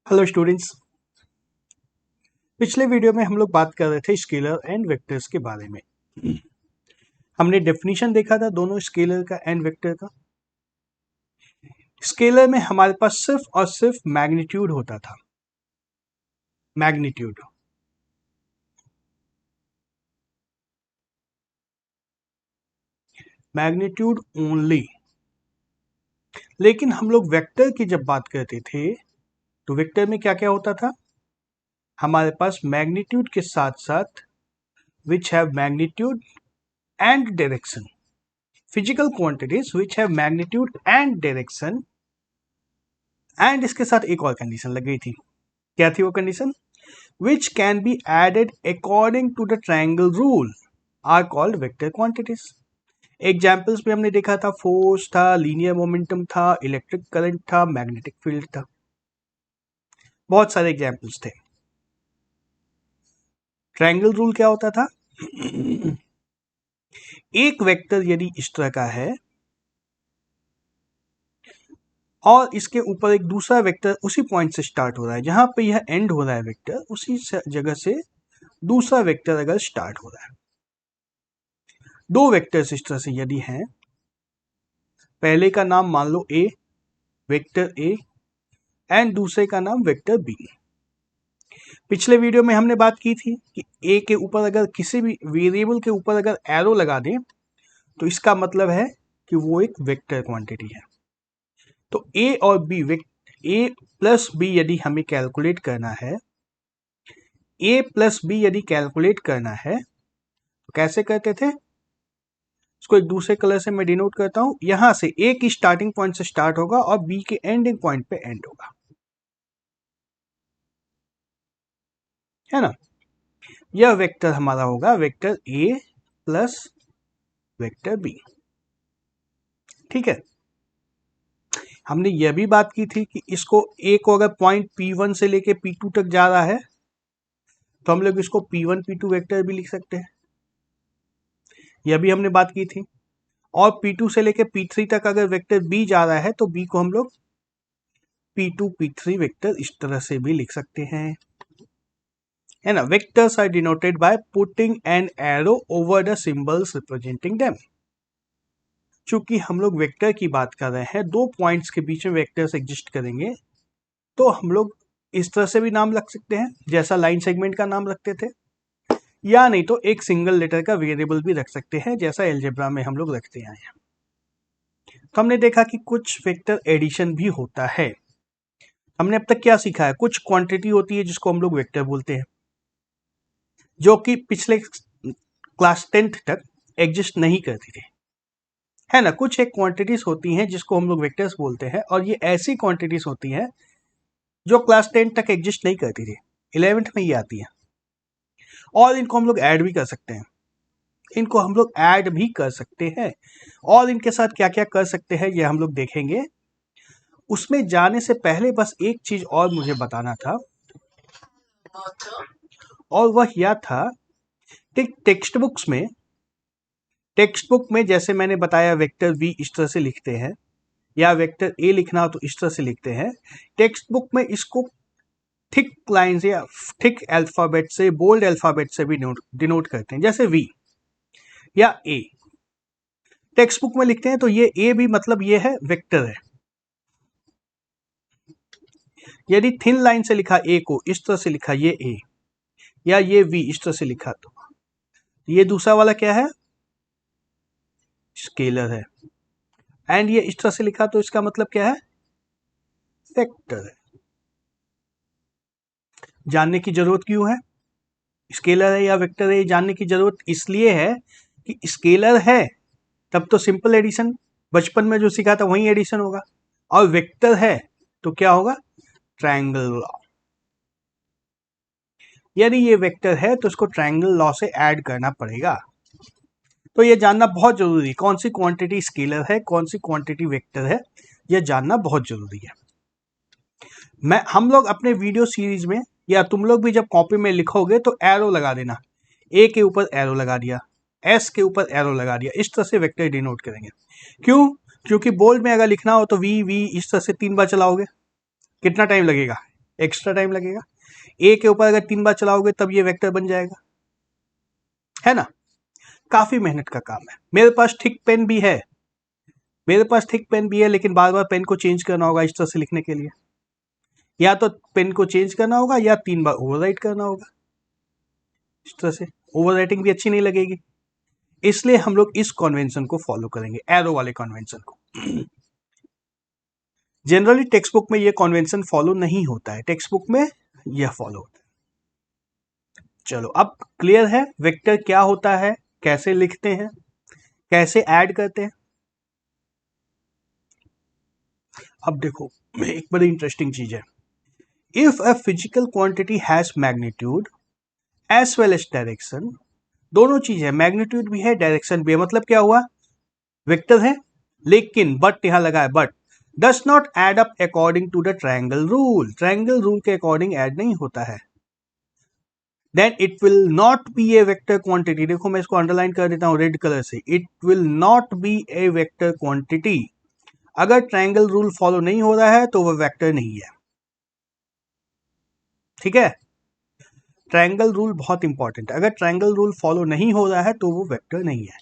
Hello students. पिछले video में हम लोग बात कर रहे थे स्केलर एंड वेक्टर्स के बारे में। हमने डेफिनेशन देखा था दोनों स्केलर का एंड वेक्टर का। स्केलर में हमारे पास सिर्फ और सिर्फ मैग्नीट्यूड होता था, मैग्नीट्यूड। Magnitude only. लेकिन हम लोग वेक्टर की जब बात करते थे तो वेक्टर में क्या क्या होता था? हमारे पास मैग्नीट्यूड के साथ साथ which have magnitude and direction, physical quantities which have magnitude and direction, and इसके साथ एक और कंडीशन लग गई थी। क्या थी वो condition? Which can be added according to the triangle rule are called vector quantities. Examples भी हमने देखा था, फोर्स था, लीनियर मोमेंटम था, इलेक्ट्रिक करंट था, मैग्नेटिक फील्ड था, बहुत सारे एग्जाम्पल्स थे। ट्रायंगल रूल क्या होता था? एक वेक्टर यदि इस तरह का है और इसके ऊपर एक दूसरा वेक्टर उसी पॉइंट से स्टार्ट हो रहा है, जहां पे यह एंड हो रहा है वेक्टर, उसी जगह से दूसरा वेक्टर अगर स्टार्ट हो रहा है, दो वेक्टर्स इस तरह से यदि हैं, पहले का नाम मान लो ए, वेक्टर ए, एंड दूसरे का नाम वेक्टर बी। पिछले वीडियो में हमने बात की थी कि ए के ऊपर अगर किसी भी वेरिएबल के ऊपर अगर एरो लगा दें तो इसका मतलब है कि वो एक वेक्टर क्वांटिटी है। तो ए और बी, ए प्लस बी यदि हमें कैलकुलेट करना है, ए प्लस बी यदि कैलकुलेट करना है तो कैसे करते थे? इसको एक दूसरे कलर से मैं डिनोट करता हूं। यहां से ए की स्टार्टिंग पॉइंट से स्टार्ट होगा और बी के एंडिंग पॉइंट पे एंड होगा, है ना। यह वेक्टर हमारा होगा vector A plus vector B. ठीक है। हमने यह भी बात की थी कि इसको ए को अगर पॉइंट P1 से लेके P2 तक जा रहा है तो हम लोग इसको P1 P2 वेक्टर भी लिख सकते हैं, यह भी हमने बात की थी। और P2 से लेके P3 तक अगर वेक्टर B जा रहा है तो B को हम लोग P2 P3 वेक्टर इस तरह से भी लिख सकते हैं, है ना। Vectors are denoted by putting an arrow over the symbols representing them. चूंकि हम लोग वेक्टर की बात कर रहे हैं, दो पॉइंट्स के बीच में वेक्टर्स एग्जिस्ट करेंगे, तो हम लोग इस तरह से भी नाम रख सकते हैं जैसा लाइन सेगमेंट का नाम रखते थे, या नहीं तो एक सिंगल लेटर का वेरिएबल भी रख सकते हैं जैसा एलजेब्रा में हम लोग रखते आए हैं। तो हमने देखा कि कुछ वेक्टर एडिशन भी होता है। हमने अब तक क्या सीखा है? कुछ क्वांटिटी होती है जिसको हम लोग वेक्टर बोलते हैं, जो कि पिछले क्लास 10th तक एग्जिस्ट नहीं करती थी, है ना। कुछ एक क्वांटिटीज होती हैं जिसको हम लोग वेक्टर्स बोलते हैं, और ये ऐसी क्वांटिटीज होती हैं जो क्लास 10 तक एग्जिस्ट नहीं करती थी, 11th में ये आती है। और इनको हम लोग ऐड भी कर सकते हैं, इनको हम लोग ऐड भी कर सकते हैं, और इनके साथ क्या क्या कर सकते हैं ये हम लोग देखेंगे। उसमें जाने से पहले बस एक चीज और मुझे बताना था, और वह यह था कि टेक्स्ट बुक में जैसे मैंने बताया वेक्टर v इस तरह से लिखते हैं, या वेक्टर a लिखना हो तो इस तरह से लिखते हैं। टेक्स्ट बुक में इसको थिक लाइन से या थिक अल्फाबेट से, बोल्ड अल्फाबेट से भी डिनोट करते हैं, जैसे v या a। टेक्स्ट बुक में लिखते हैं तो ये a भी मतलब ये है वेक्टर है। यदि थिन लाइन से लिखा a को, इस तरह से लिखा ये a, या ये v इस तरह से लिखा, तो ये दूसरा वाला क्या है? स्केलर है। एंड ये इस तरह से लिखा तो इसका मतलब क्या है? वेक्टर है। जानने की जरूरत क्यों है स्केलर है या वेक्टर है? जानने की जरूरत इसलिए है कि स्केलर है तब तो सिंपल एडिशन, बचपन में जो सीखा था वही एडिशन होगा, और वेक्टर है तो क्या होगा? Triangle law. यदि ये वेक्टर है तो इसको ट्रायंगल लॉ से ऐड करना पड़ेगा। तो ये जानना बहुत जरूरी है, कौन सी क्वांटिटी स्केलर है, कौन सी क्वांटिटी वेक्टर है, यह जानना बहुत जरूरी है। हम लोग अपने वीडियो सीरीज में, या तुम लोग भी जब कॉपी में लिखोगे तो एरो लगा देना, ए के ऊपर एरो लगा दिया, एस के ऊपर एरो लगा दिया, इस तरह से वेक्टर डिनोट करेंगे। क्यों? क्योंकि बोल्ड में अगर लिखना हो तो वी वी इस तरह से 3 बार चलाओगे, कितना टाइम लगेगा? एक्स्ट्रा टाइम लगेगा। ए के ऊपर अगर 3 बार चलाओगे तब ये वेक्टर बन जाएगा, है ना। काफी मेहनत का काम है। मेरे पास थिक पेन भी है, लेकिन बार बार पेन को चेंज करना होगा इस तरह से लिखने के लिए। या तो पेन को चेंज करना होगा या 3 बार ओवरराइट करना होगा। इस तरह से ओवरराइटिंग भी अच्छी नहीं लगेगी, इसलिए हम लोग इस कन्वेंशन को फॉलो करेंगे, एरो वाले कन्वेंशन को। जनरली टेक्स्ट बुक में ये कन्वेंशन फॉलो नहीं होता है, टेक्स्ट बुक में यह फॉलो होता है। चलो अब क्लियर है वेक्टर क्या होता है, कैसे लिखते हैं, कैसे ऐड करते हैं। अब देखो एक बड़ी इंटरेस्टिंग चीज है, if a physical quantity has magnitude as well as direction, दोनों चीज है, मैग्नीट्यूड भी है डायरेक्शन भी है, मतलब क्या हुआ, वेक्टर है लेकिन बट यहां लगा है, but does not add up according to the triangle rule, triangle rule के अकॉर्डिंग ऐड नहीं होता है, then it will not be a vector quantity. देखो मैं इसको अंडरलाइन कर देता हूं रेड कलर से, it will not be a vector quantity. अगर ट्रायंगल रूल फॉलो नहीं हो रहा है तो वह वेक्टर नहीं है, ठीक है। ट्रायंगल रूल बहुत इंपॉर्टेंट है, अगर ट्रायंगल रूल फॉलो नहीं हो रहा है तो वो वेक्टर नहीं है।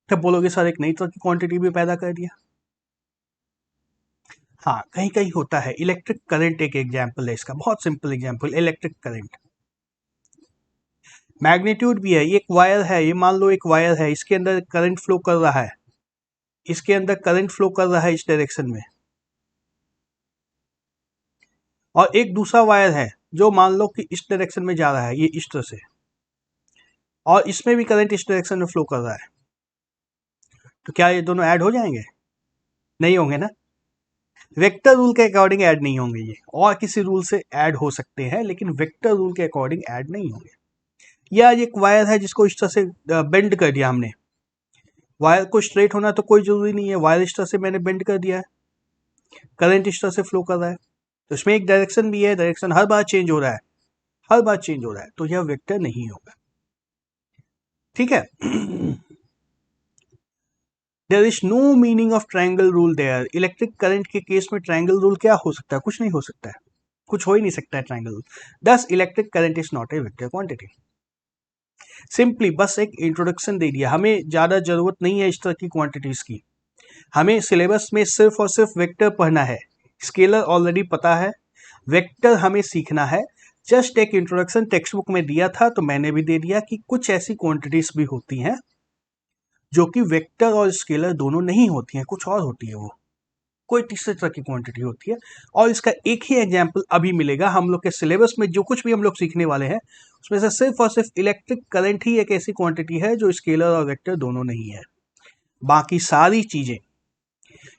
तब बोलोगे सर एक नई तरह की क्वांटिटी भी पैदा कर दिया। हाँ कहीं कहीं होता है, इलेक्ट्रिक करंट एक एग्जाम्पल है इसका, बहुत simple example, electric current. Magnitude भी है, एक वायर है, ये मान लो एक वायर है, इसके अंदर करंट फ्लो कर रहा है, इसके अंदर करंट फ्लो कर रहा है इस डायरेक्शन में, और एक दूसरा वायर है जो मान लो कि इस डायरेक्शन में जा रहा है, ये इस तरह से, और इसमें भी करंट इस डायरेक्शन में फ्लो कर रहा है, तो क्या ये दोनों ऐड हो जाएंगे? नहीं होंगे ना, वेक्टर रूल के अकॉर्डिंग ऐड नहीं होंगे ये, और किसी रूल से ऐड हो सकते हैं लेकिन वेक्टर रूल के अकॉर्डिंग ऐड नहीं होंगे। या एक वायर है जिसको इस तरह से बेंड कर दिया हमने, वायर को स्ट्रेट होना तो कोई जरूरी नहीं है, वायर इस तरह से मैंने बेंड कर दिया है, करंट इस तरह से फ्लो कर रहा है, तो इसमें एक डायरेक्शन भी है, डायरेक्शन हर बार चेंज हो रहा है, हर बार चेंज हो रहा है, तो यह वेक्टर नहीं होगा, ठीक है। There is no meaning of triangle rule there, electric current के केस में ट्रायंगल रूल क्या हो सकता है? कुछ नहीं हो सकता है, कुछ हो ही नहीं सकता है ट्रायंगल रूल, दस electric current is not a vector quantity. Simply बस एक इंट्रोडक्शन दे दिया, हमें ज्यादा जरूरत नहीं है इस तरह की क्वांटिटीज की, हमें सिलेबस में सिर्फ और सिर्फ वेक्टर पढ़ना है, स्केलर ऑलरेडी पता है, वेक्टर हमें सीखना है। जस्ट एक इंट्रोडक्शन टेक्स्ट बुक में दिया था तो मैंने भी दे दिया कि कुछ ऐसी क्वांटिटीज भी होती हैं जो कि वेक्टर और स्केलर दोनों नहीं होती हैं, कुछ और होती है, वो कोई तीसरे तरह की क्वांटिटी होती है, और इसका एक ही एग्जाम्पल अभी मिलेगा हम लोग के सिलेबस में, जो कुछ भी हम लोग सीखने वाले हैं उसमें से सिर्फ और सिर्फ इलेक्ट्रिक करंट ही एक ऐसी क्वांटिटी है जो स्केलर और वेक्टर दोनों नहीं है। बाकी सारी चीजें,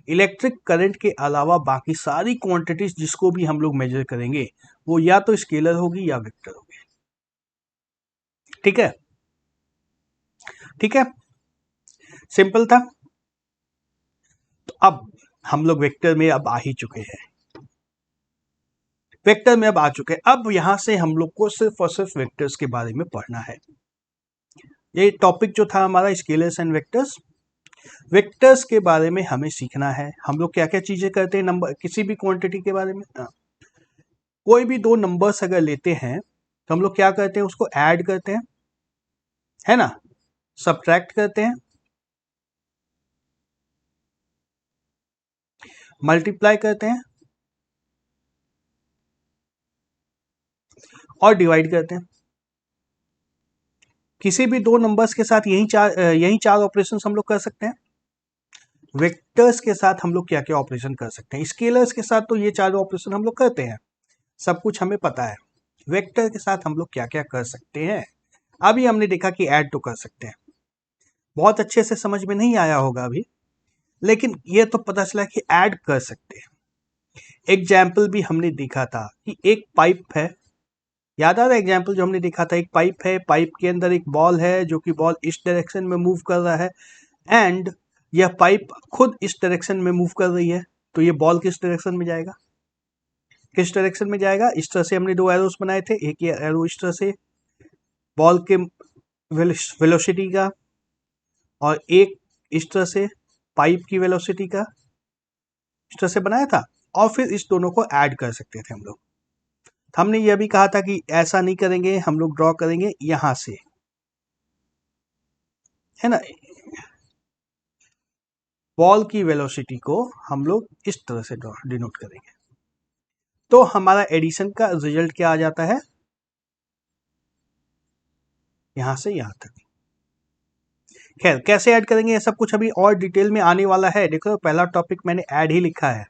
इलेक्ट्रिक करंट के अलावा बाकी सारी क्वांटिटीज जिसको भी हम लोग मेजर करेंगे वो या तो स्केलर होगी या वेक्टर होगी, ठीक है, ठीक है, सिंपल था। तो अब हम लोग वेक्टर में अब आ ही चुके हैं, वेक्टर में अब आ चुके हैं, अब यहां से हम लोग को सिर्फ और सिर्फ वेक्टर्स के बारे में पढ़ना है। ये टॉपिक जो था हमारा स्केलर्स एंड वेक्टर्स, वेक्टर्स के बारे में हमें सीखना है, हम लोग क्या क्या चीजें करते हैं नंबर, किसी भी क्वांटिटी के बारे में, कोई भी दो नंबर्स अगर लेते हैं तो हम लोग क्या करते हैं, उसको ऐड करते हैं, है ना, सब्ट्रैक्ट करते हैं, मल्टीप्लाई करते हैं और डिवाइड करते हैं। किसी भी दो नंबर्स के साथ यही चार ऑपरेशन हम लोग कर सकते हैं। वेक्टर्स के साथ हम लोग क्या क्या ऑपरेशन कर सकते हैं, स्केलर्स के साथ तो ये चार ऑपरेशन हम लोग करते हैं, सब कुछ हमें पता है। वेक्टर के साथ हम लोग क्या क्या कर सकते हैं, अभी हमने देखा कि ऐड तो कर सकते हैं, बहुत अच्छे से समझ में नहीं आया होगा अभी, लेकिन ये तो पता चला कि ऐड कर सकते हैं। एग्जाम्पल भी हमने देखा था कि एक पाइप है, याद आ रहा है एग्जाम्पल जो हमने देखा था, एक पाइप है, पाइप के अंदर एक बॉल है जो कि बॉल इस डायरेक्शन में मूव कर रहा है, एंड यह पाइप खुद इस डायरेक्शन में मूव कर रही है, तो ये बॉल किस डायरेक्शन में जाएगा, किस डायरेक्शन में जाएगा, इस तरह से हमने दो एरोस बनाए थे, एक ये एरो इस तरह से बॉल के वेलोसिटी का, और एक इस तरह से पाइप की वेलोसिटी का, इस तरह से बनाया था। और फिर इस दोनों को ऐड कर सकते थे हम लोग। हमने यह भी कहा था कि ऐसा नहीं करेंगे, हम लोग ड्रॉ करेंगे यहां से, है ना। बॉल की वेलोसिटी को हम लोग इस तरह से डिनोट करेंगे, तो हमारा एडिशन का रिजल्ट क्या आ जाता है, यहां से यहां तक। खैर कैसे ऐड करेंगे ये सब कुछ अभी और डिटेल में आने वाला है। देखो पहला टॉपिक मैंने ऐड ही लिखा है,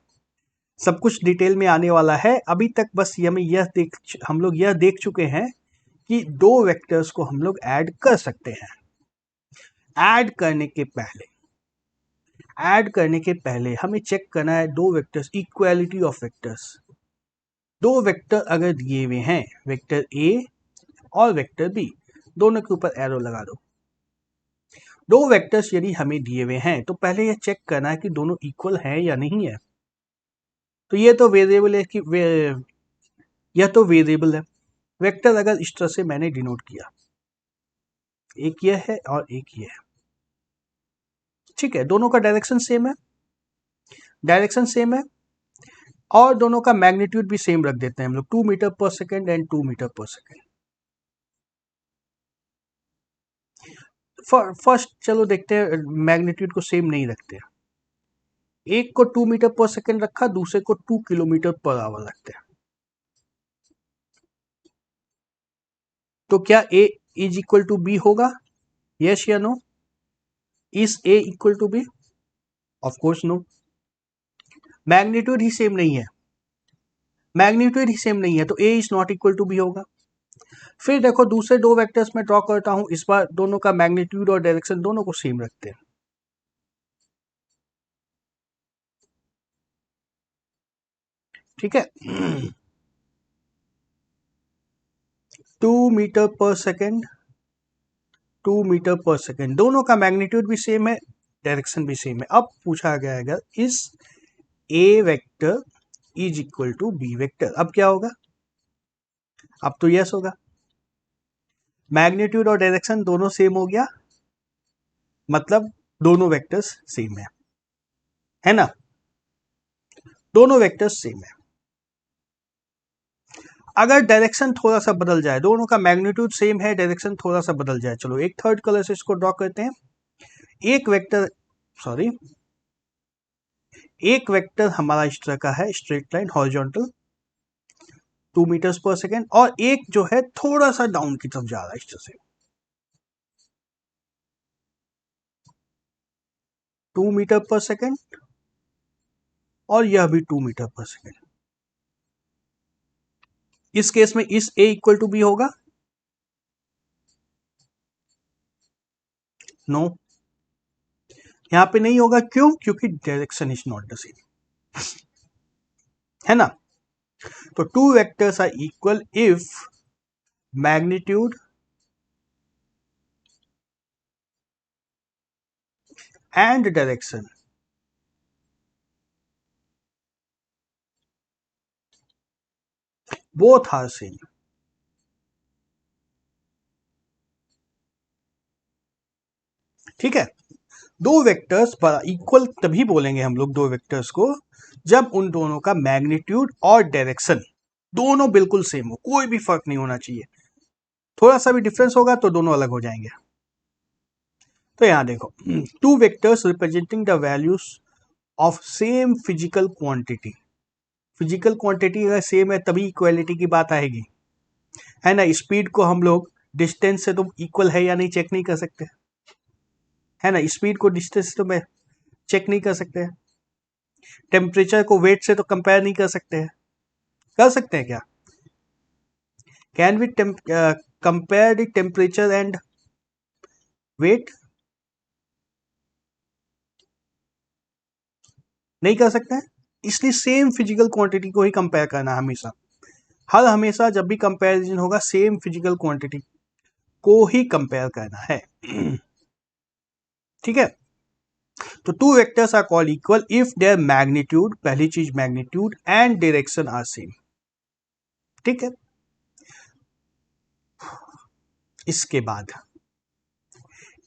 सब कुछ डिटेल में आने वाला है। अभी तक बस हम लोग यह देख चुके हैं कि दो वेक्टर्स को हम लोग ऐड कर सकते हैं। ऐड करने के पहले हमें चेक करना है दो वेक्टर्स, इक्वालिटी ऑफ वेक्टर्स। दो वेक्टर अगर दिए हुए हैं, वेक्टर ए और वेक्टर बी, दोनों के ऊपर एरो लगा दो। दो वेक्टर्स यदि हमें दिए हुए हैं तो पहले यह चेक करना है कि दोनों इक्वल हैं या नहीं है। तो ये तो वेरिएबल है कि यह तो वेरिएबल है। वेक्टर अगर इस तरह से मैंने डिनोट किया, एक यह है और एक यह है, ठीक है, दोनों का डायरेक्शन सेम है, और दोनों का मैग्नीट्यूड भी सेम रख देते हैं हम लोग, 2 मीटर पर सेकेंड एंड 2 मीटर पर सेकेंड। फर्स्ट चलो देखते हैं, मैग्नीट्यूड को सेम नहीं रखते हैं। एक को 2 मीटर पर सेकेंड रखा, दूसरे को 2 किलोमीटर पर आवर रखते हैं। तो क्या A is equal to B होगा, यस या no? Is A equal to B? Of course no. Magnitude ही सेम नहीं है, तो A is not equal to B होगा। फिर देखो दूसरे दो वेक्टर्स में ड्रॉ करता हूं, इस बार दोनों का मैग्नीट्यूड और डायरेक्शन दोनों को सेम रखते हैं। ठीक है, 2 मीटर पर सेकेंड, 2 मीटर पर सेकेंड, दोनों का मैग्नीट्यूड भी सेम है, डायरेक्शन भी सेम है। अब पूछा गया है इस A vector is equal to B vector, अब क्या होगा? अब तो यस होगा, मैग्नीट्यूड और डायरेक्शन दोनों सेम हो गया, मतलब दोनों वेक्टर्स सेम है ना, दोनों वेक्टर्स सेम है। अगर डायरेक्शन थोड़ा सा बदल जाए, दोनों का मैग्नीट्यूड सेम है, डायरेक्शन थोड़ा सा बदल जाए, चलो एक थर्ड कलर से इसको ड्रॉ करते हैं। एक वेक्टर सॉरी एक वेक्टर हमारा इस तरह का है, स्ट्रेट लाइन हॉरिजॉन्टल 2 मीटर्स पर सेकेंड, और एक जो है थोड़ा सा डाउन की तरफ जा रहा है इस तरह से, 2 मीटर पर सेकेंड, और यह भी 2 मीटर पर सेकेंड। इस केस में इस ए इक्वल टू बी होगा, नो, यहां पे नहीं होगा, क्यों? क्योंकि direction is not the same, है ना। तो two vectors are equal if magnitude and direction both are same. ठीक है, दो वेक्टर्स पर इक्वल तभी बोलेंगे हम लोग दो वेक्टर्स को जब उन दोनों का मैग्नीट्यूड और डायरेक्शन दोनों बिल्कुल सेम हो, कोई भी फर्क नहीं होना चाहिए, थोड़ा सा भी डिफरेंस होगा तो दोनों अलग हो जाएंगे। तो यहां देखो, two vectors representing the values of same physical quantity, physical quantity अगर सेम है तभी इक्वालिटी की बात आएगी, है ना। स्पीड को हम लोग डिस्टेंस से तो इक्वल है या नहीं चेक नहीं कर सकते, है ना, स्पीड को डिस्टेंस से तो मैं चेक नहीं कर सकते हैं, टेम्परेचर को वेट से तो कंपेयर नहीं कर सकते हैं, कर सकते हैं क्या? Can we compare the temperature and weight? नहीं कर सकते हैं, इसलिए सेम फिजिकल क्वांटिटी को ही कंपेयर करना हमेशा, हर हमेशा जब भी कंपैरिजन होगा सेम फिजिकल क्वांटिटी को ही कंपेयर करना है। ठीक है, तो two vectors are called equal if their magnitude, पहली चीज magnitude and direction are same. ठीक है, इसके बाद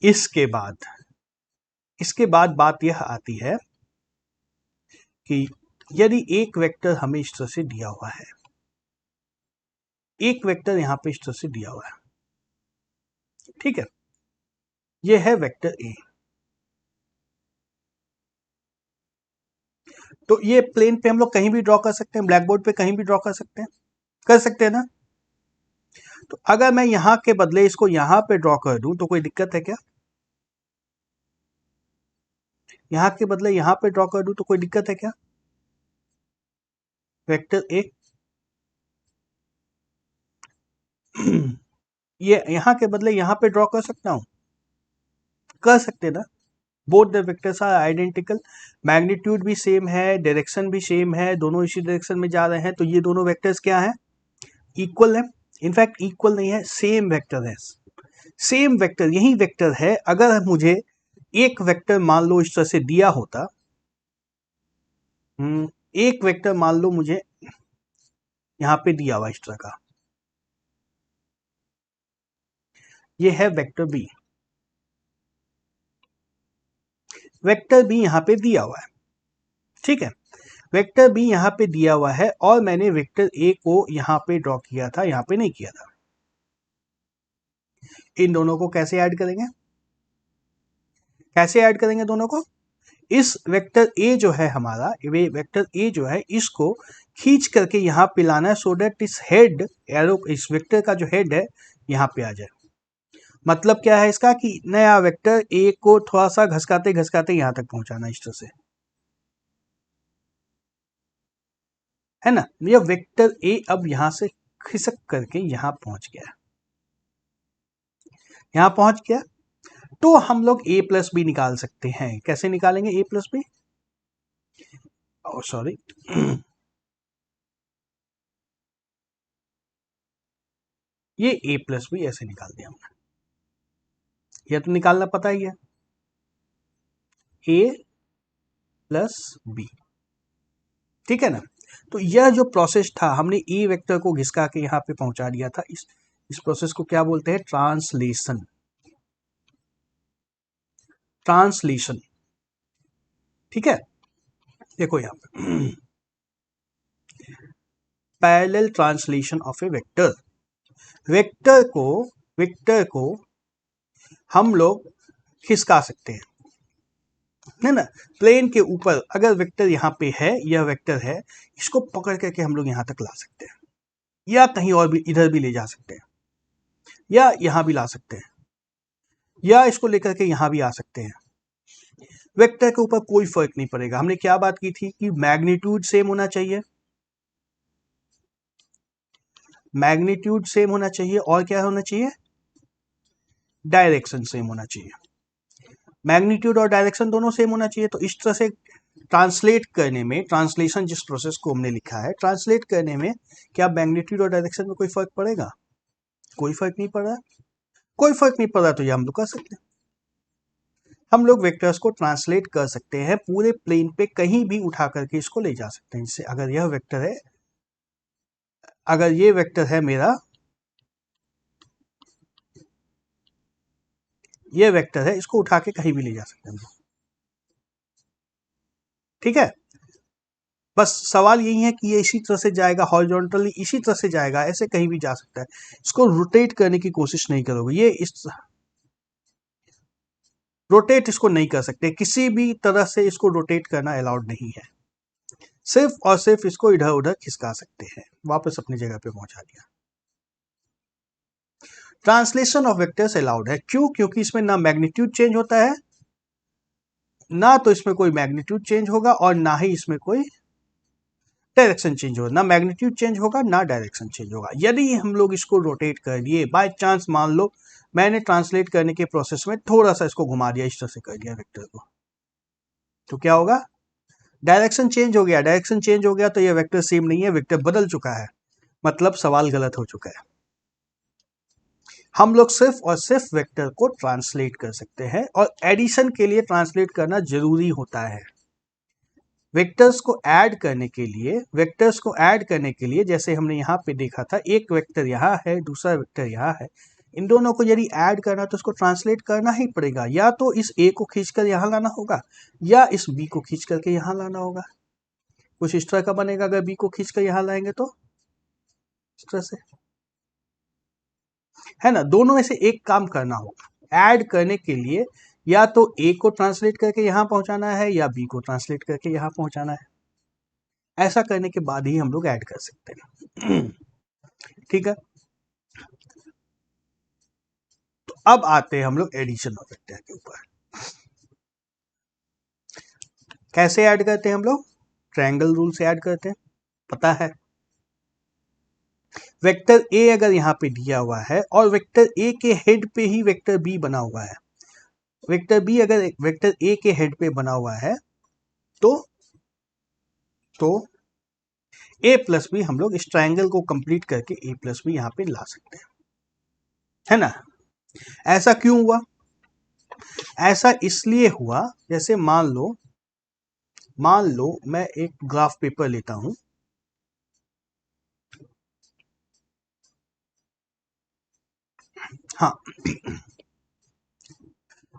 इसके बाद इसके बाद बात यह आती है कि यदि एक वेक्टर हमें इस तरह से दिया हुआ है, एक वेक्टर यहां पे इस तरह से दिया हुआ है, ठीक है, ये है वेक्टर ए। तो ये प्लेन पे हम लोग कहीं भी ड्रॉ कर सकते हैं, ब्लैक बोर्ड पे कहीं भी ड्रॉ कर सकते हैं ना। तो अगर मैं यहां के बदले इसको यहां पे ड्रॉ कर दूं तो कोई दिक्कत है क्या? यहां के बदले यहां पे ड्रॉ कर दूं तो कोई दिक्कत है क्या? वेक्टर ए ये यहां के बदले यहां पे ड्रॉ कर सकता हूं, कर सकते ना। Both the vectors are identical, magnitude भी सेम है, डायरेक्शन भी सेम है, दोनों इसी डायरेक्शन में जा रहे हैं, तो ये दोनों वेक्टर्स क्या है? इक्वल है। इनफैक्ट इक्वल नहीं है, सेम वेक्टर है। सेम वेक्टर यही वेक्टर है। अगर मुझे एक वेक्टर मान लो इस तरह से दिया होता, एक वेक्टर मान लो मुझे यहां पे दिया हुआ इस तरह का, ये है वेक्टर बी, वेक्टर बी यहां पे दिया हुआ है, ठीक है, वेक्टर बी यहां पे दिया हुआ है और मैंने वेक्टर ए को यहां पे ड्रॉ किया था, यहां पे नहीं किया था। इन दोनों को कैसे ऐड करेंगे? कैसे ऐड करेंगे दोनों को? इस वेक्टर ए जो है हमारा, ये वेक्टर ए जो है, इसको खींच करके यहां पे लाना है, सो दैट इस हेड एरो, इस वेक्टर का जो हेड है यहां पे आ जाए। मतलब क्या है इसका कि नया वेक्टर ए को थोड़ा सा घसकाते घसकाते यहां तक पहुंचाना इस तरह से, है ना। ये वेक्टर ए अब यहां से खिसक करके यहां पहुंच गया, यहां पहुंच गया। तो हम लोग ए प्लस बी निकाल सकते हैं। कैसे निकालेंगे ए प्लस बी? सॉरी ये ए प्लस बी ऐसे निकाल दिया हमने, यह तो निकालना पता ही है, ए प्लस बी, ठीक है ना। तो यह जो प्रोसेस था, हमने ए वेक्टर को घिसका के यहां पे पहुंचा दिया था, इस प्रोसेस को क्या बोलते हैं? ट्रांसलेशन। ट्रांसलेशन, ठीक है। देखो यहां पे parallel translation of A vector. Vector को वेक्टर को हम लोग खिसका सकते हैं, है ना। प्लेन के ऊपर अगर वेक्टर यहाँ पे है, यह वेक्टर है, इसको पकड़ करके हम लोग यहाँ तक ला सकते हैं, या कहीं और भी इधर भी ले जा सकते हैं, या यहाँ भी ला सकते हैं, या इसको लेकर के यहाँ भी आ सकते हैं। वेक्टर के ऊपर कोई फर्क नहीं पड़ेगा। हमने क्या बात की थी कि मैग्नीट्यूड सेम होना चाहिए, मैग्नीट्यूड सेम होना चाहिए, और क्या होना चाहिए? डायरेक्शन सेम होना चाहिए। मैग्नीट्यूड और डायरेक्शन दोनों सेम होना चाहिए। तो इस तरह से ट्रांसलेट करने में, ट्रांसलेशन जिस प्रोसेस को हमने लिखा है, ट्रांसलेट करने में क्या मैग्नीट्यूड और डायरेक्शन में कोई फर्क पड़ेगा? कोई फर्क नहीं पड़ रहा। कोई फर्क नहीं पड़ रहा, तो ये हम लोग कर सकते हैं। हम लोग वेक्टर्स को ट्रांसलेट कर सकते हैं, पूरे प्लेन पे कहीं भी उठा करके इसको ले जा सकते हैं। जैसे अगर यह वेक्टर है, अगर ये वेक्टर है मेरा, ये वेक्टर है, इसको उठा के कहीं भी ले जा सकते हैं, ठीक है। बस सवाल यही है कि ये इसी तरह से जाएगा, हॉरिजॉन्टली इसी तरह से जाएगा, ऐसे कहीं भी जा सकता है। इसको रोटेट करने की कोशिश नहीं करोगे, ये इस रोटेट इसको नहीं कर सकते, किसी भी तरह से इसको रोटेट करना अलाउड नहीं है। सिर्फ और सिर्फ इसको इधर उधर खिसका सकते हैं। वापस अपनी जगह पे पहुंचा दिया। ट्रांसलेशन ऑफ वेक्टर्स अलाउड है, क्यों? क्योंकि इसमें ना मैग्नीट्यूड चेंज होता है, ना तो इसमें कोई मैग्नीट्यूड चेंज होगा, और ना ही इसमें कोई डायरेक्शन चेंज होगा। ना मैग्नीट्यूड चेंज होगा, ना डायरेक्शन चेंज होगा। यदि हम लोग इसको रोटेट कर दिए, बाय चांस मान लो मैंने ट्रांसलेट करने के प्रोसेस में थोड़ा सा इसको घुमा दिया, इस तरह से कर दिया वेक्टर को, तो क्या होगा? डायरेक्शन चेंज हो गया। डायरेक्शन चेंज हो गया तो ये वेक्टर सेम नहीं है, वेक्टर बदल चुका है, मतलब सवाल गलत हो चुका है। हम लोग सिर्फ और सिर्फ वेक्टर को ट्रांसलेट कर सकते हैं, और एडिशन के लिए ट्रांसलेट करना जरूरी होता है। वेक्टर्स को ऐड करने के लिए, वेक्टर्स को ऐड करने के लिए, जैसे हमने यहाँ पे देखा था, एक वेक्टर यहाँ है, दूसरा वेक्टर यहाँ है, इन दोनों को यदि ऐड करना तो उसको ट्रांसलेट करना ही पड़ेगा। या तो इस ए को खींचकर यहाँ लाना होगा, या इस बी को खींच करके यहाँ लाना होगा, कुछ इस तरह का बनेगा अगर बी को खींच कर यहाँ लाएंगे तो इस तरह से, है ना। दोनों में से एक काम करना होगा ऐड करने के लिए, या तो ए को ट्रांसलेट करके यहां पहुंचाना है या बी को ट्रांसलेट करके यहां पहुंचाना है। ऐसा करने के बाद ही हम लोग ऐड कर सकते हैं। ठीक है, तो अब आते हैं हम लोग एडिशन ऑफ वेक्टर के ऊपर। कैसे ऐड करते हैं हम लोग? ट्रायंगल रूल से ऐड करते हैं, पता है। वेक्टर ए अगर यहां पे दिया हुआ है और वेक्टर ए के हेड पे ही वेक्टर बी बना हुआ है, वेक्टर बी अगर वेक्टर ए के हेड पे बना हुआ है तो ए प्लस बी हम लोग इस ट्रायंगल को कंप्लीट करके ए प्लस बी यहां पे ला सकते हैं, है ना। ऐसा क्यों हुआ? ऐसा इसलिए हुआ, जैसे मान लो मैं एक ग्राफ पेपर लेता हूं, हाँ,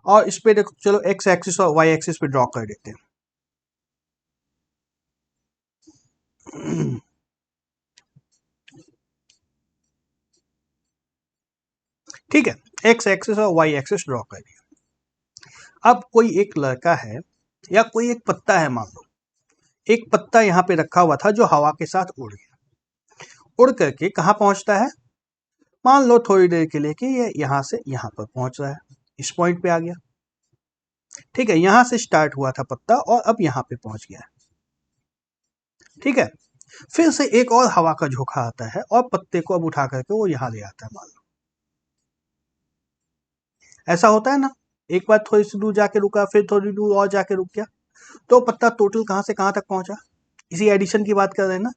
और इस पे देखो, चलो एक्स एक्सिस और वाई एक्सिस पे ड्रॉ कर देते हैं। ठीक है, एक्स एक्सिस और वाई एक्सिस ड्रॉ कर दिया। अब कोई एक लड़का है या कोई एक पत्ता है, मान लो एक पत्ता यहाँ पे रखा हुआ था जो हवा के साथ उड़ गया, उड़ करके कहाँ पहुंचता है? मान लो थोड़ी देर के लिए कि ये यहाँ से यहाँ पर पहुंच रहा है, इस पॉइंट पे आ गया। ठीक है, यहां से स्टार्ट हुआ था पत्ता और अब यहाँ पे पहुंच गया है। ठीक है, फिर से एक और हवा का झोंका आता है और पत्ते को अब उठा करके वो यहाँ ले आता है, मान लो। ऐसा होता है ना, एक बार थोड़ी सी दूर जाके रुका, फिर थोड़ी दूर और जाके रुक गया, तो पत्ता टोटल कहां से कहां तक पहुंचा? इसी एडिशन की बात कर रहे हैं ना।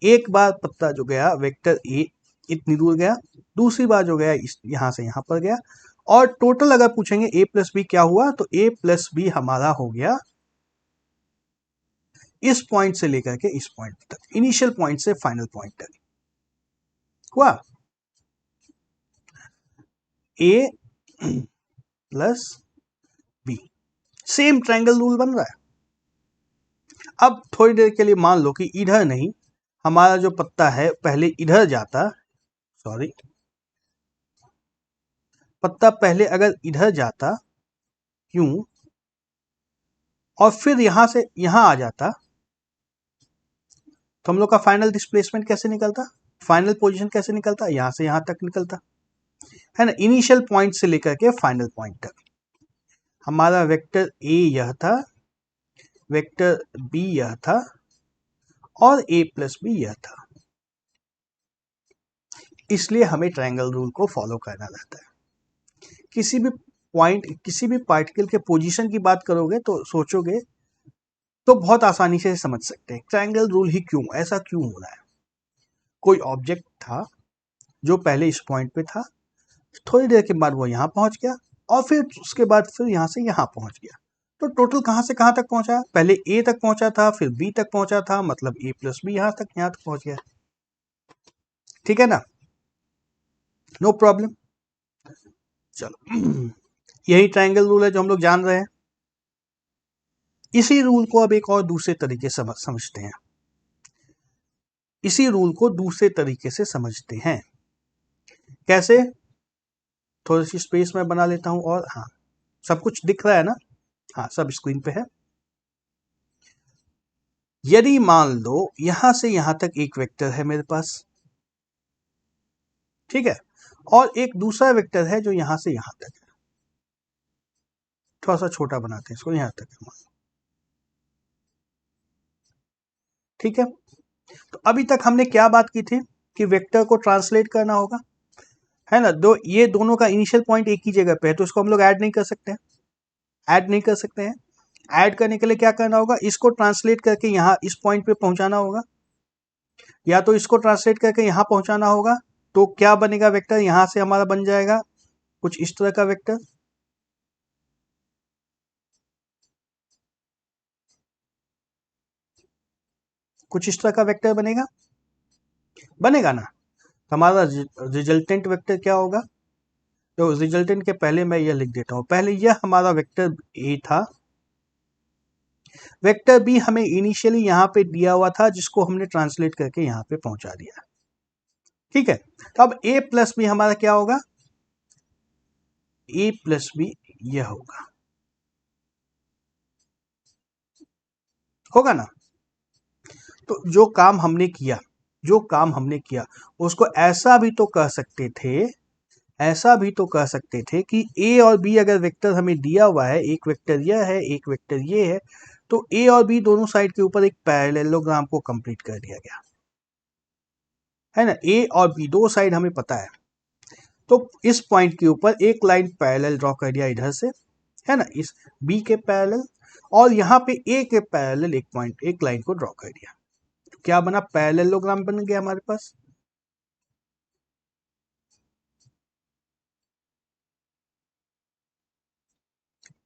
एक बार पत्ता जो गया वेक्टर ए इतनी दूर गया, दूसरी बार जो गया इस यहां से यहां पर गया, और टोटल अगर पूछेंगे ए प्लस बी क्या हुआ, तो ए प्लस बी हमारा हो गया इस पॉइंट से लेकर के इस पॉइंट तक, इनिशियल पॉइंट से फाइनल पॉइंट तक हुआ। A plus B, same triangle rule बन रहा है। अब थोड़ी देर के लिए मान लो कि इधर नहीं, हमारा जो पत्ता है पहले इधर जाता, सॉरी, पत्ता पहले अगर इधर जाता क्यों, और फिर यहां से यहां आ जाता, तो हम लोग का फाइनल डिस्प्लेसमेंट कैसे निकलता, फाइनल पोजीशन कैसे निकलता? यहां से यहां तक निकलता, है ना। इनिशियल पॉइंट से लेकर के फाइनल पॉइंट तक हमारा वेक्टर ए यह था, वेक्टर बी यह था, और ए प्लस बी यह था। इसलिए हमें ट्रायंगल रूल को फॉलो करना रहता है। किसी भी पॉइंट, किसी भी पार्टिकल के पोजीशन की बात करोगे तो सोचोगे तो बहुत आसानी से समझ सकते हैं ट्रायंगल रूल ही क्यों, ऐसा क्यों हो रहा है। कोई ऑब्जेक्ट था जो पहले इस पॉइंट पे था, थोड़ी देर के बाद वो यहाँ पहुंच गया, और फिर उसके बाद फिर यहाँ से यहाँ पहुंच गया, तो टोटल कहाँ से कहाँ तक पहुंचा? पहले ए तक पहुंचा था, फिर बी तक पहुंचा था, मतलब ए प्लस बी यहाँ तक पहुंच गया। ठीक है ना, नो प्रॉब्लम। चलो, यही ट्रायंगल रूल है जो हम लोग जान रहे हैं। इसी रूल को अब एक और दूसरे तरीके से समझते हैं, इसी रूल को दूसरे तरीके से समझते हैं। कैसे? थोड़ी सी स्पेस में बना लेता हूं, और हाँ, सब कुछ दिख रहा है ना? हाँ, सब स्क्रीन पे है। यदि मान लो यहां से यहां तक एक वेक्टर है मेरे पास, ठीक है, और एक दूसरा वेक्टर है जो यहां से यहां तक है, थोड़ा सा छोटा बनाते हैं इसको, यहां तक है, ठीक है। तो अभी तक हमने क्या बात की थी कि वेक्टर को ट्रांसलेट करना होगा, है ना। ये दोनों का इनिशियल पॉइंट एक ही जगह पे है, तो इसको हम लोग ऐड नहीं कर सकते हैं, ऐड नहीं कर सकते हैं। ऐड करने के लिए क्या करना होगा, इसको ट्रांसलेट करके यहाँ इस पॉइंट पे पहुंचाना होगा, या तो इसको ट्रांसलेट करके यहाँ पहुंचाना होगा। तो क्या बनेगा वेक्टर, यहां से हमारा बन जाएगा कुछ इस तरह का वेक्टर, कुछ इस तरह का वेक्टर बनेगा, बनेगा ना। तो हमारा रिजल्टेंट वेक्टर क्या होगा? तो रिजल्टेंट के पहले मैं यह लिख देता हूं, पहले यह हमारा वेक्टर ए था, वेक्टर बी हमें इनिशियली यहाँ पे दिया हुआ था, जिसको हमने ट्रांसलेट करके यहाँ पे पहुंचा दिया। ठीक है, तो अब ए प्लस बी हमारा क्या होगा, ए प्लस बी यह होगा ना। तो जो काम हमने किया उसको ऐसा भी तो कह सकते थे, ऐसा भी तो कह सकते थे कि ए और बी अगर वेक्टर हमें दिया हुआ है, एक वेक्टर यह है एक वेक्टर ये है, तो ए और बी दोनों साइड के ऊपर एक पैरेललोग्राम को कंप्लीट कर दिया गया है ना। ए और बी दो साइड हमें पता है, तो इस पॉइंट के ऊपर एक लाइन पैरेलल ड्रॉ कर दिया इधर से, है ना, इस बी के पैरेलल, और यहाँ पे ए के पैरेलल एक पॉइंट एक लाइन को ड्रॉ कर दिया। तो क्या बना, पैरेललोग्राम बन गया हमारे पास।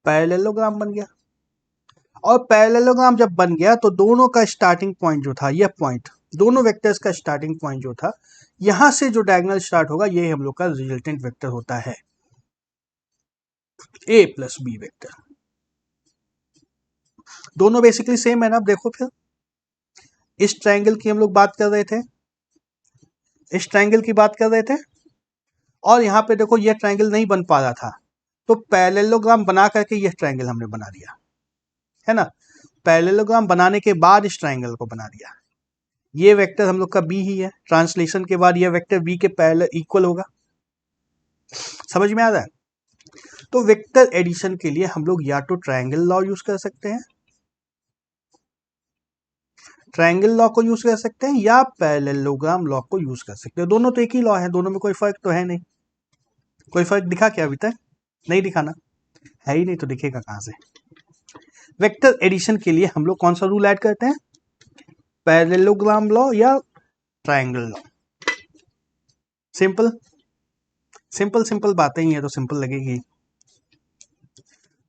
पैरेललोग्राम बन गया, और पैरेललोग्राम जब बन गया तो दोनों का स्टार्टिंग पॉइंट जो था, यह पॉइंट दोनों वेक्टर्स का स्टार्टिंग पॉइंट जो था, यहां से जो डायगोनल स्टार्ट होगा ये हम लोग का रिजल्टेंट वेक्टर होता है, ए प्लस बी वेक्टर। दोनों बेसिकली सेम है ना। अब देखो फिर, इस ट्रायंगल की हम लोग बात कर रहे थे, इस ट्रायंगल की बात कर रहे थे, और यहाँ पे देखो ये ट्रायंगल नहीं बन पा रहा था, तो पैरेललोग्राम बना करके यह ट्रायंगल हमने बना दिया, है ना। पैरेललोग्राम बनाने के बाद इस ट्रायंगल को बना दिया। ये वेक्टर हम लोग का बी ही है, ट्रांसलेशन के बाद यह वेक्टर बी के पैरेलल इक्वल होगा। समझ में आ रहा है। तो वेक्टर एडिशन के लिए हम लोग या तो ट्रायंगल लॉ यूज कर सकते हैं, ट्रायंगल लॉ को यूज कर सकते हैं, या पैरेललोग्राम लॉ को यूज कर सकते हैं। दोनों तो एक ही लॉ है, दोनों में कोई फर्क तो है नहीं। कोई फर्क दिखा क्या अभी तक? नहीं दिखा ना, है ही नहीं तो दिखेगा कहां से। वेक्टर एडिशन के लिए हम लोग कौन सा रूल ऐड करते हैं, पैरेललोग्राम लॉ या triangle law. Simple simple simple बातें ही है, तो सिंपल लगेगी।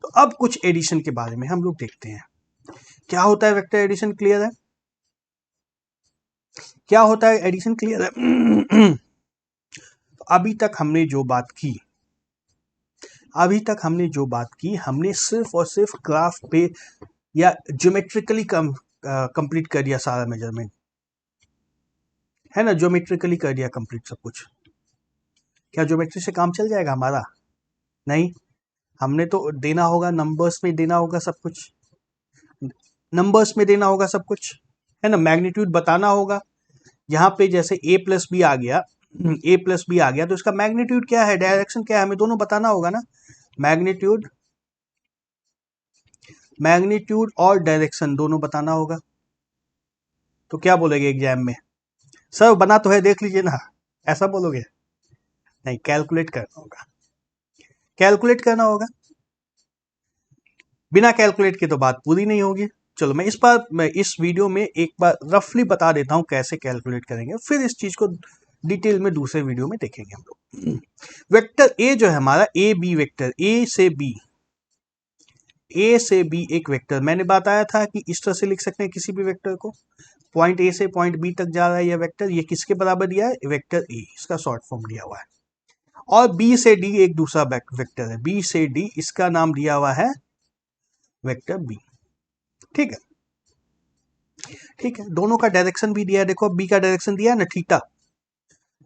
तो अब कुछ एडिशन के बारे में हम लोग देखते हैं, क्या होता है वेक्टर एडिशन। क्लियर है, क्या होता है एडिशन, क्लियर है। तो अभी तक हमने जो बात की, हमने सिर्फ और सिर्फ ग्राफ पे या ज्योमेट्रिकली कंप्लीट कर दिया सारा मेजरमेंट, है ना, ज्योमेट्रिकली कर दिया कंप्लीट सब कुछ। क्या ज्योमेट्री से काम चल जाएगा हमारा? नहीं, हमने तो देना होगा, नंबर्स में देना होगा सब कुछ, नंबर्स में देना होगा सब कुछ, है ना, मैग्नीट्यूड बताना होगा। यहाँ पे जैसे a प्लस बी आ गया, तो इसका मैग्नीट्यूड क्या है, डायरेक्शन क्या है, हमें दोनों बताना होगा ना। मैग्नीट्यूड और डायरेक्शन दोनों बताना होगा। तो क्या बोलोगे एग्जाम में, सर बना तो है देख लीजिए ना, ऐसा बोलोगे? नहीं, कैलकुलेट करना होगा, कैलकुलेट करना होगा। बिना कैलकुलेट के तो बात पूरी नहीं होगी। चलो मैं इस वीडियो में एक बार रफली बता देता हूं कैसे कैलकुलेट करेंगे, फिर इस चीज को डिटेल में दूसरे वीडियो में देखेंगे हम लोग। वेक्टर ए जो है हमारा, ए बी वेक्टर, ए से बी एक वेक्टर, मैंने बताया था कि इस तरह से लिख सकते हैं किसी भी वेक्टर को, पॉइंट ए से पॉइंट बी तक जा रहा है यह वेक्टर, ये किसके बराबर दिया है, वेक्टर ए, इसका शॉर्ट फॉर्म दिया हुआ है। और बी से डी एक दूसरा वेक्टर है, बी से डी, इसका नाम दिया हुआ है वेक्टर बी। ठीक है, ठीक है, दोनों का डायरेक्शन भी दिया है, देखो बी का डायरेक्शन दिया है ना थीटा,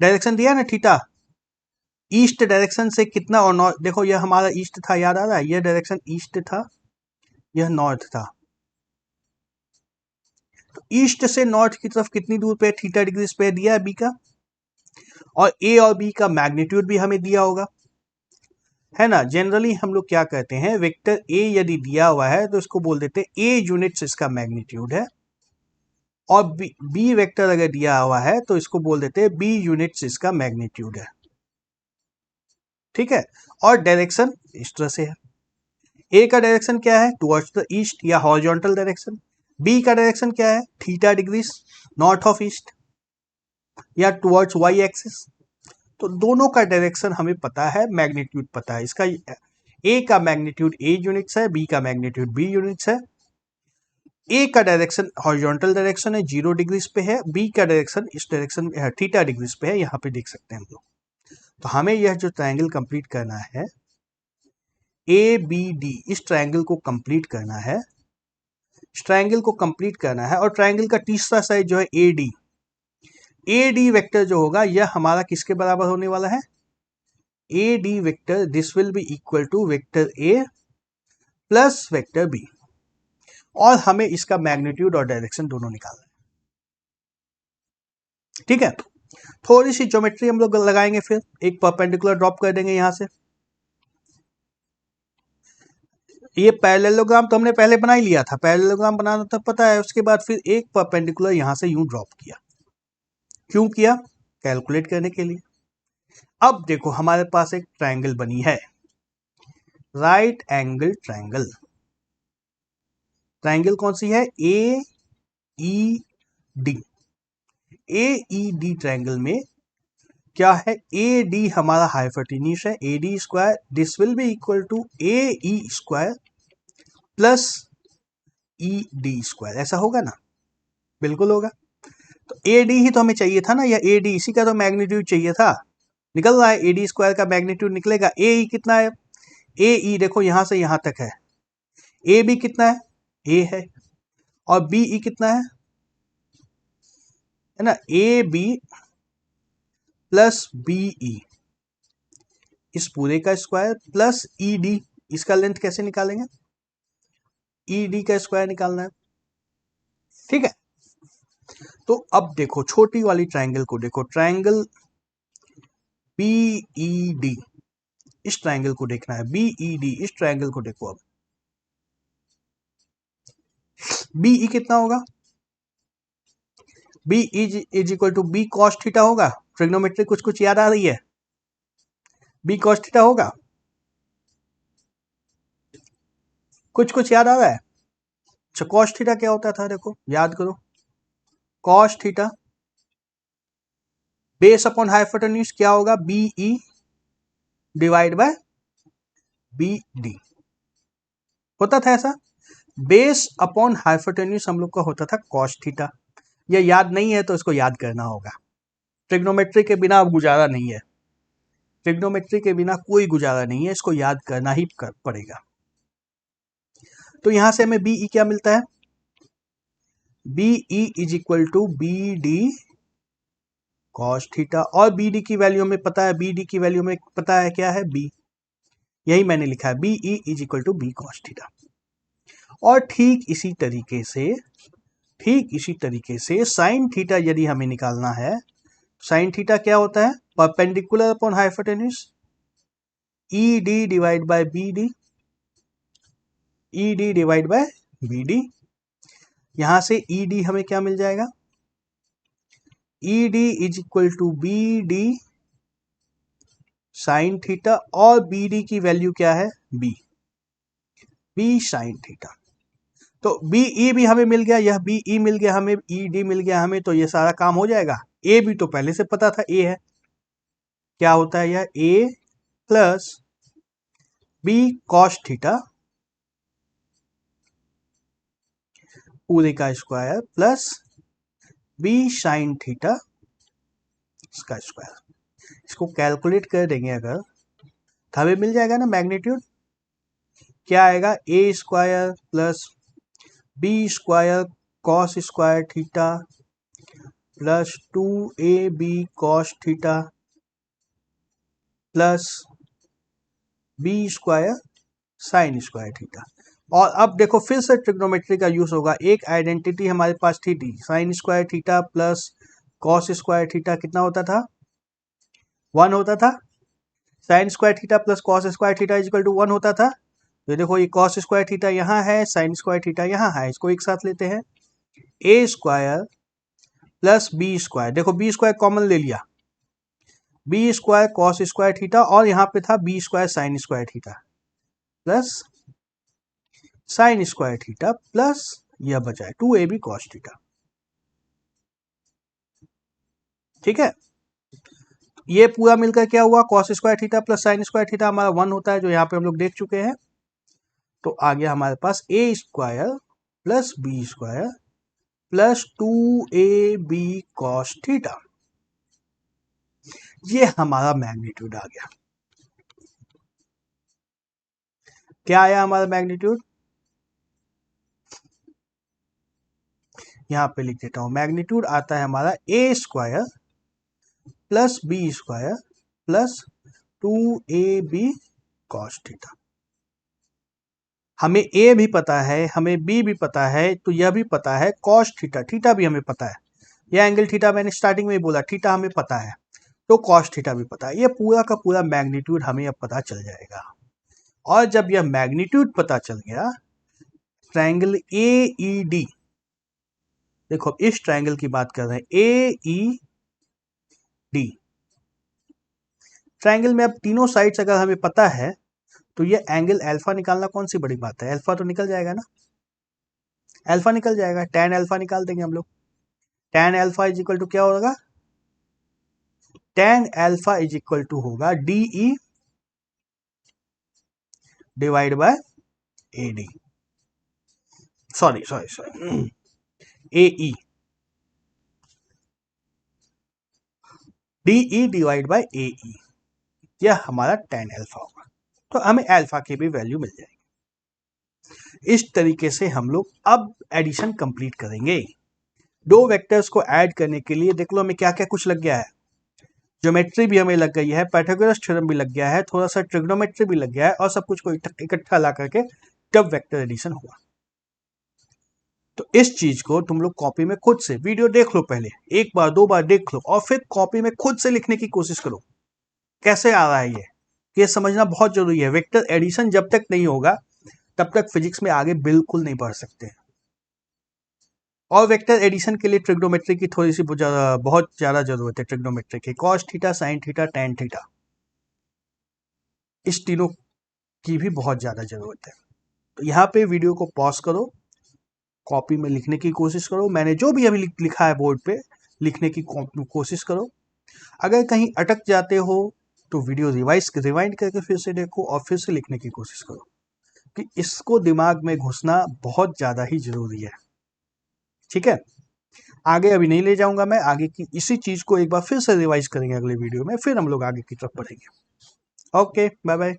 डायरेक्शन दिया है ना थीटा, ईस्ट डायरेक्शन से कितना और नॉर्थ, देखो यह हमारा ईस्ट था, याद आ रहा है, यह डायरेक्शन ईस्ट था, यह नॉर्थ था। तो ईस्ट से नॉर्थ की तरफ कितनी दूर पे थीटा डिग्री पे दिया है बी का, और ए और बी का मैग्नीट्यूड भी हमें दिया होगा, है ना। जनरली हम लोग क्या कहते हैं, वेक्टर ए यदि दिया हुआ है तो इसको बोल देते हैं ए यूनिट्स इसका मैग्नीट्यूड है, और बी वेक्टर अगर दिया हुआ है तो इसको बोल देते हैं बी यूनिट्स इसका मैग्नीट्यूड है। ठीक है, और डायरेक्शन इस तरह से है, ए का डायरेक्शन क्या है, टुवर्ड्स द ईस्ट या हॉरिजॉन्टल डायरेक्शन, बी का डायरेक्शन क्या है, theta degrees north of east या टुवर्ड्स वाई एक्सिस। तो दोनों का डायरेक्शन हमें पता है, मैग्नीट्यूड पता है, इसका ए का मैग्नीट्यूड ए यूनिट्स है, बी का मैग्नीट्यूड बी यूनिट्स है। ए का डायरेक्शन हॉरिजॉन्टल डायरेक्शन है, 0 डिग्रीज पे है, बी का डायरेक्शन इस डायरेक्शन थीटा डिग्रीज पे है, यहाँ पे देख सकते हैं हम लोग। तो हमें यह जो ट्रायंगल कंप्लीट करना है, ए बी डी, इस ट्रायंगल को कंप्लीट करना है, इस ट्रायंगल को कंप्लीट करना है और ट्रायंगल का तीसरा साइड जो है AD, AD वेक्टर जो होगा यह हमारा किसके बराबर होने वाला है? AD vector this will be equal to vector A plus vector B, और हमें इसका मैग्नीट्यूड और डायरेक्शन दोनों निकालना है। ठीक है, थोड़ी सी ज्योमेट्री हम लोग लगाएंगे, फिर एक परपेंडिकुलर ड्रॉप कर देंगे यहां से। ये पैरेललोग्राम तो हमने पहले बना ही लिया था, पैरेललोग्राम बनाना तब पता है। उसके बाद फिर एक परपेंडिकुलर यहां से यूं ड्रॉप किया। क्यों किया? कैलकुलेट करने के लिए। अब देखो हमारे पास एक ट्रायंगल बनी है, राइट एंगल ट्रायंगल। ट्रायंगल कौन सी है? AED। AED ट्रायंगल में क्या है? AD हमारा हाइपोटेन्यूस है, AD square this will be equal to AE square plus ED square. ऐसा होगा ना? बिल्कुल होगा। तो AD ही तो हमें चाहिए था ना, या AD इसी का तो मैग्नीट्यूड चाहिए था। निकल रहा है, AD स्क्वायर का मैग्नीट्यूड निकलेगा। AE कितना है? AE देखो यहां से यहां तक है। AB कितना है? A है। और BE कितना है ना? AB प्लस BE, इस पूरे का स्क्वायर प्लस ED। इसका लेंथ कैसे निकालेंगे? ED का स्क्वायर निकालना है। ठीक है, तो अब देखो छोटी वाली ट्रायंगल को देखो, ट्रायंगल BED, इस ट्रायंगल को देखना है। BED इस ट्रायंगल को देखो। अब BE कितना होगा? B is equal to B cos theta होगा। ट्रिग्नोमेट्री कुछ कुछ याद आ रही है? B cos थीटा होगा, कुछ कुछ याद आ रहा है? अच्छा, cos थीटा क्या होता था? देखो याद करो, cos theta base upon hypotenuse क्या होगा? BE डिवाइड बाय BD होता था ऐसा। बेस अपॉन हाइपोटेन्यूज हम लोग का होता था cos थीटा। ये याद नहीं है तो इसको याद करना होगा। ट्रिग्नोमेट्री के बिना अब गुजारा नहीं है, ट्रिग्नोमेट्री के बिना कोई गुजारा नहीं है, इसको याद करना ही पड़ेगा। तो यहां से हमें BE क्या मिलता है? BE is equal to BD cos theta, और BD की वैल्यू हमें पता है, BD की वैल्यू हमें पता है क्या है? B। यही मैंने लिखा है, BE is equal to B cos theta. और ठीक इसी तरीके से साइन थीटा यदि हमें निकालना है, साइन थीटा क्या होता है? Perpendicular upon hypotenuse, ED divide by BD, ED divide by BD। यहां से ED हमें क्या मिल जाएगा? ED is equal to BD sine theta, और BD की वैल्यू क्या है? B sine theta. तो BE भी हमें मिल गया, यह BE मिल गया हमें, ED मिल गया हमें, तो ये सारा काम हो जाएगा। A भी तो पहले से पता था, A है। क्या होता है यह? A plus B cos theta पूरे का square plus B sine theta इसका स्क्वायर। इसको कैलकुलेट कर देंगे अगर तो हमें मिल जाएगा ना मैग्नीट्यूड। क्या आएगा? A square plus B square cos square theta plus 2AB cos theta plus B square sine square theta. और अब देखो फिर से ट्रिग्नोमेट्री का यूज होगा। एक आइडेंटिटी हमारे पास थी sine square theta plus cos square theta कितना होता था? 1 होता था। Sine square theta plus cos square theta is equal to 1 होता था। तो देखो ये कॉस स्क्वायर थीटा यहाँ है, साइन स्क्वायर थीटा यहाँ है, इसको एक साथ लेते हैं। A square plus B square, देखो बी स्क्वायर कॉमन ले लिया, B square cos square theta, और यहाँ पे था B square sine square theta plus sine square theta plus यह बचा है 2AB cos थीटा। ठीक है, ये पूरा मिलकर क्या हुआ? cos square theta plus sine square theta हमारा 1 होता है, जो यहाँ पे हम लोग देख चुके हैं। तो आ गया हमारे पास A square plus B square plus 2AB cos theta. ये हमारा मैग्नीट्यूड आ गया। क्या आया हमारा मैग्नीट्यूड? यहाँ पे लिख देता हूँ, मैग्नीट्यूड आता है हमारा A square plus B square plus 2ab cos theta. हमें ए भी पता है, हमें बी भी पता है, तो यह भी पता है कॉस थीटा, थीटा भी हमें पता है, यह एंगल थीटा मैंने स्टार्टिंग में ही बोला, थीटा हमें पता है, तो कॉस थीटा भी पता है। ये पूरा का पूरा मैग्नीट्यूड हमें अब पता चल जाएगा। और जब यह मैग्नीट्यूड पता चल गया, ट्रायंगल ए ई डी, देखो इस ट्रायंगल की बात कर रहे हैं, ए ई डी ट्रायंगल में अब तीनों साइड्स अगर हमें पता है तो ये एंगल अल्फा निकालना कौन सी बड़ी बात है, अल्फा तो निकल जाएगा ना, अल्फा निकल जाएगा, tan अल्फा निकाल देंगे हम लोग। tan alpha is equal to क्या होगा, tan alpha is equal to होगा DE divide by AD, sorry AE, DE divide by AE, यह हमारा tan अल्फा होगा। तो हमें अल्फा की भी वैल्यू मिल जाएगी। इस तरीके से हम लोग अब एडिशन कंप्लीट करेंगे। दो वेक्टर्स को ऐड करने के लिए देख लो हमें क्या क्या कुछ लग गया है, ज्योमेट्री भी हमें लग गई है, पाइथागोरस थ्योरम भी लग गया है, थोड़ा सा ट्रिग्नोमेट्री भी लग गया है, और सब कुछ को इकट्ठा ला करके तब वेक्टर एडिशन हुआ। तो इस चीज को तुम लोग कॉपी में खुद से वीडियो देख लो, पहले एक बार दो बार देख लो, और फिर कॉपी में खुद से लिखने की कोशिश करो कैसे आ रहा है ये समझना बहुत जरूरी है। वेक्टर एडिशन जब तक नहीं होगा तब तक फिजिक्स में आगे बिल्कुल नहीं बढ़ सकते। और वेक्टर एडिशन के लिए ट्रिग्नोमेट्री की थोड़ी सी बहुत ज्यादा जरूरत है, ट्रिग्नोमेट्री की, cos theta, sine theta, tan theta, इस तीनों की भी बहुत ज्यादा जरूरत है। तो यहाँ पे वीडियो को पॉज करो, कॉपी में लिखने की कोशिश करो, मैंने जो भी अभी लिखा है बोर्ड पे लिखने की कोशिश करो। अगर कहीं अटक जाते हो तो वीडियो रिवाइंड करके फिर से देखो और फिर से लिखने की कोशिश करो, कि इसको दिमाग में घुसना बहुत ज़्यादा ही ज़रूरी है। ठीक है, आगे अभी नहीं ले जाऊंगा मैं, आगे की इसी चीज़ को एक बार फिर से रिवाइज करेंगे अगले वीडियो में, फिर हम लोग आगे की तरफ बढ़ेंगे। Okay, bye bye.